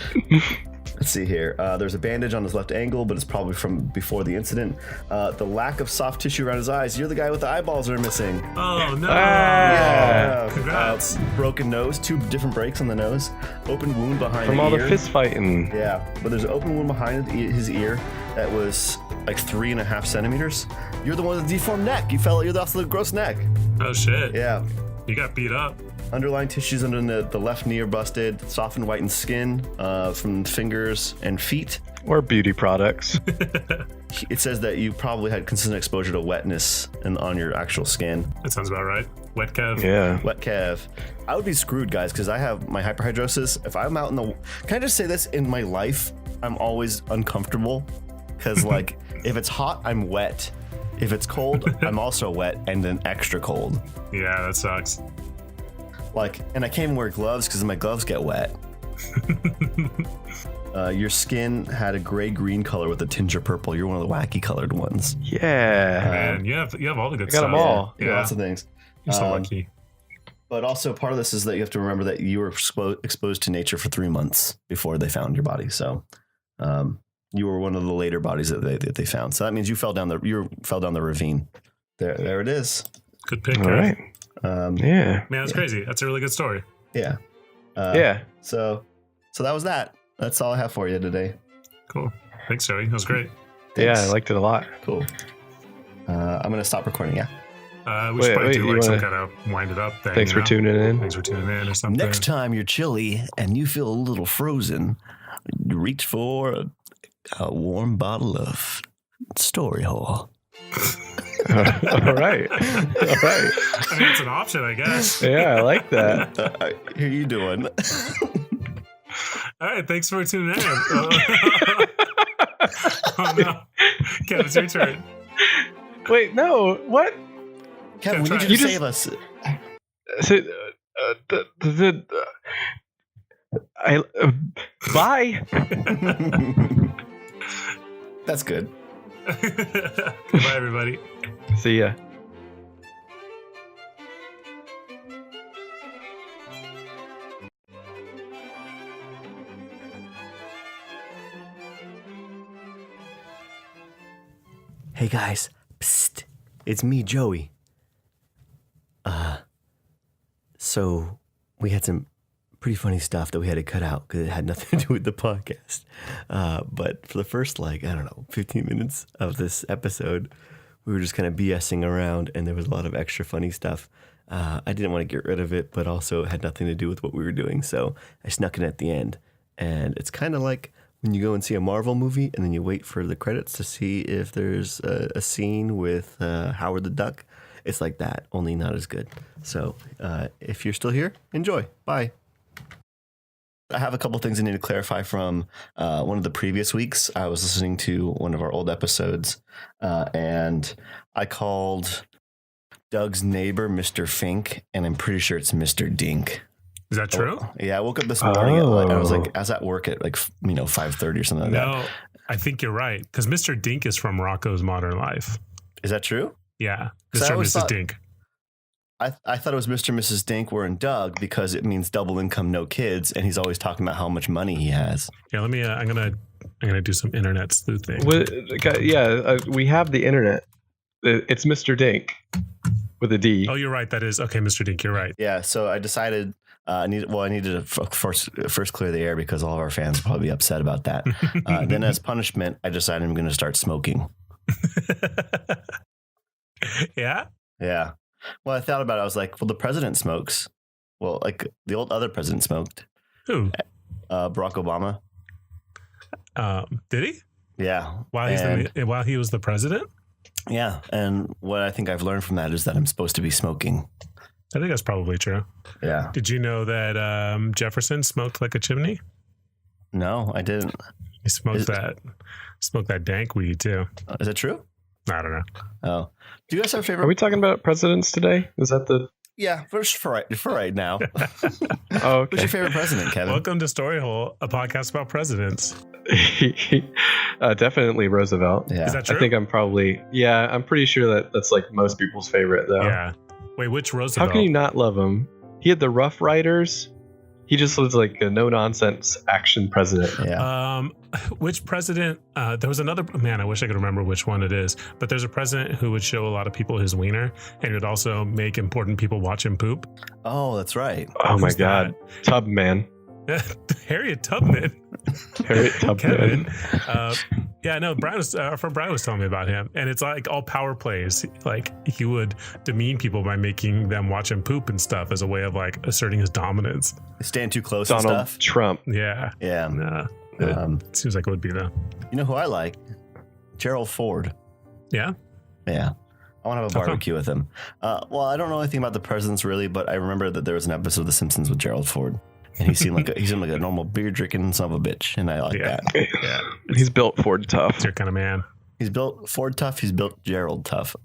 Let's see here. There's a bandage on his left ankle, but it's probably from before the incident. The lack of soft tissue around his eyes. You're the guy with the eyeballs that are missing. Oh, no. Yeah. Congrats. Broken nose, 2 different breaks on the nose. Open wound behind from the all ear. the fist fighting. Yeah, but there's an open wound behind his ear that was like 3.5 centimeters. You're the one with the deformed neck. You're also the gross neck. Oh, shit. Yeah. You got beat up. Underlying tissues under the left knee are busted. Softened, whitened skin from fingers and feet. Or beauty products. It says that you probably had consistent exposure to wetness on your actual skin. That sounds about right. Wet Kev. Yeah. Wet Kev. I would be screwed, guys, because I have my hyperhidrosis. If I'm out in the... Can I just say this? In my life, I'm always uncomfortable. Because, like, if it's hot, I'm wet. If it's cold, I'm also wet and then extra cold. Yeah, that sucks. Like, and I can't even wear gloves because my gloves get wet. Your skin had a gray-green color with a tinge of purple. You're one of the wacky colored ones. Yeah. Man, you have all the good got stuff. them all. Yeah, lots of things. You're so lucky. But also part of this is that you have to remember that you were exposed to nature for 3 months before they found your body. So you were one of the later bodies that they found. So that means you fell down the ravine. There it is. Good pick. All right. Yeah. Man, that's crazy. That's a really good story. Yeah. Yeah. So that was that. That's all I have for you today. Cool. Thanks, Joey. That was great. Thanks. Yeah, I liked it a lot. Cool. I'm gonna stop recording. Yeah. We should probably do you like some wanna- kind of wind it up thing. Thanks for tuning in. Thanks for tuning in or something. Next time you're chilly and you feel a little frozen, reach for a warm bottle of Story Hole. All right. I mean, it's an option, I guess. Yeah, I like that. How you doing? All right, thanks for tuning in. Oh no, Kev, it's your turn. Wait, no. What? Kevin, we need you You to just- save us. Bye. That's good. Goodbye, everybody. See ya. Hey guys, psst, it's me, Joey. So we had some pretty funny stuff that we had to cut out because it had nothing to do with the podcast. But for the first, 15 minutes of this episode, we were just kind of BSing around and there was a lot of extra funny stuff. I didn't want to get rid of it, but also it had nothing to do with what we were doing. So I snuck it at the end. And it's kind of like when you go and see a Marvel movie and then you wait for the credits to see if there's a scene with Howard the Duck. It's like that, only not as good. So if you're still here, enjoy. Bye. I have a couple things I need to clarify from one of the previous weeks. I was listening to one of our old episodes, and I called Doug's neighbor Mr. Fink, and I'm pretty sure it's Mr. Dink. Is that true? Yeah, I woke up this morning I was at work at 5:30 or something like that. No, I think you're right because Mr. Dink is from Rocco's Modern Life. Is that true? Yeah, So I Mr. and always Mrs. thought- Dink. I thought it was Mr. and Mrs. Dink were in Doug because it means double income, no kids, and he's always talking about how much money he has. Yeah, let me. I'm gonna do some internet sleuthing. We have the internet. It's Mr. Dink with a D. Oh, you're right. That is okay, Mr. Dink. You're right. Yeah, so I decided I needed to first clear the air because all of our fans will probably be upset about that. Then as punishment, I decided I'm going to start smoking. Yeah. Yeah. Well, I thought about it. I was like, well, the president smokes. Well, like the old other president smoked. Who? Barack Obama. Did he? Yeah. While he was the president? Yeah. And what I think I've learned from that is that I'm supposed to be smoking. I think that's probably true. Yeah. Did you know that Jefferson smoked like a chimney? No, I didn't. He smoked that dank weed too. Is it true? I don't know. Oh. Do you guys have a favorite? Are we talking about presidents today? Is that the? Yeah, for right now. Oh, okay. Who's your favorite president, Kevin? Welcome to Story Hole, a podcast about presidents. Definitely Roosevelt. Yeah. Is that true? I think I'm pretty sure that's like most people's favorite though. Yeah. Wait, which Roosevelt? How can you not love him? He had the Rough Riders. He just was like a no nonsense action president. Yeah. Which president? There was another man. I wish I could remember which one it is. But there's a president who would show a lot of people his wiener, and would also make important people watch him poop. Oh, that's right. Oh my Who's God, Tubman. Harriet Tubman. Harriet Tubman. Kevin. Yeah, no. Our friend Brian was telling me about him, and it's like all power plays. Like he would demean people by making them watch him poop and stuff as a way of like asserting his dominance. Stand too close Donald and stuff. Trump. Yeah. Yeah. Nah, it seems like it would be though. You know who I like? Gerald Ford. Yeah. Yeah. I want to have a barbecue with him. Well, I don't know anything about the presidents really, but I remember that there was an episode of The Simpsons with Gerald Ford. And he seemed like a normal beer drinking son of a bitch, and I like that. Yeah. He's built Ford tough. It's your kind of man. He's built Ford tough. He's built Gerald tough.